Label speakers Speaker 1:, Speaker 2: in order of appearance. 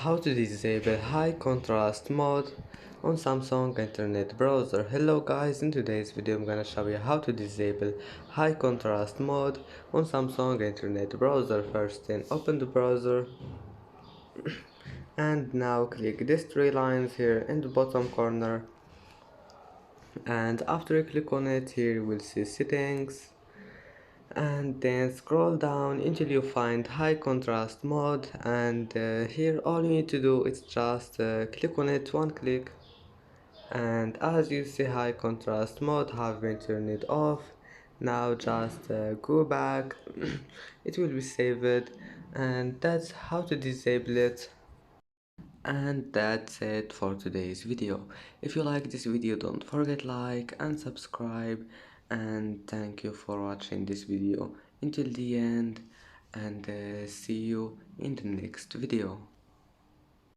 Speaker 1: how to disable high contrast mode on Samsung internet browser. Hello guys, in today's video I'm gonna show you how to disable high contrast mode on Samsung internet browser. First then open the browser and now click these three lines here in the bottom corner, and after you click on it, here you will see settings, and then scroll down until you find high contrast mode, and here all you need to do is just click on it one click, and as you see high contrast mode have been turned off. Now just go back it will be saved, and that's how to disable it. And that's it for today's video. If you like this video, don't forget like and subscribe, and thank you for watching this video until the end, and see you in the next video.